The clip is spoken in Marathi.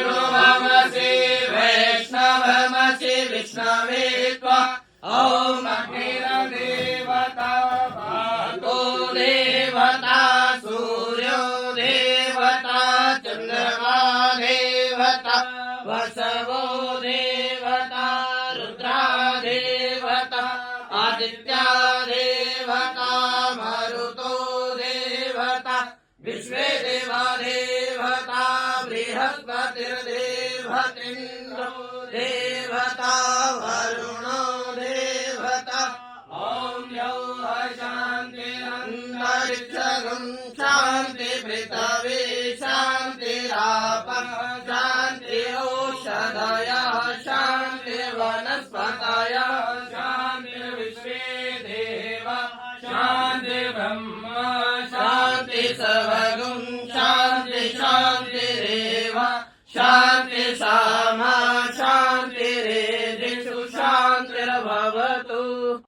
गुरुवमसि वैष्णवमसि विष्णवे त्वा ॐ अग्निर्देवता वातो देवता सूर्यो देवता चन्द्रमा देवता वसवो देवता रुद्रा देवता आदित्या देवता मरुतो देवता विश्वे देवा देवता बृहस्पतिर्देवतेन्द्रो देवता वरुणो देवता ॐ यौः शान्तिरन्तरिक्षगं शान्ति पृथिवी शान्तिरापः शान्तिरोषधयः शान्तिर्वनस्पतयः शान्तिर्विश्वे देवा शान्तिर्ब्रह्म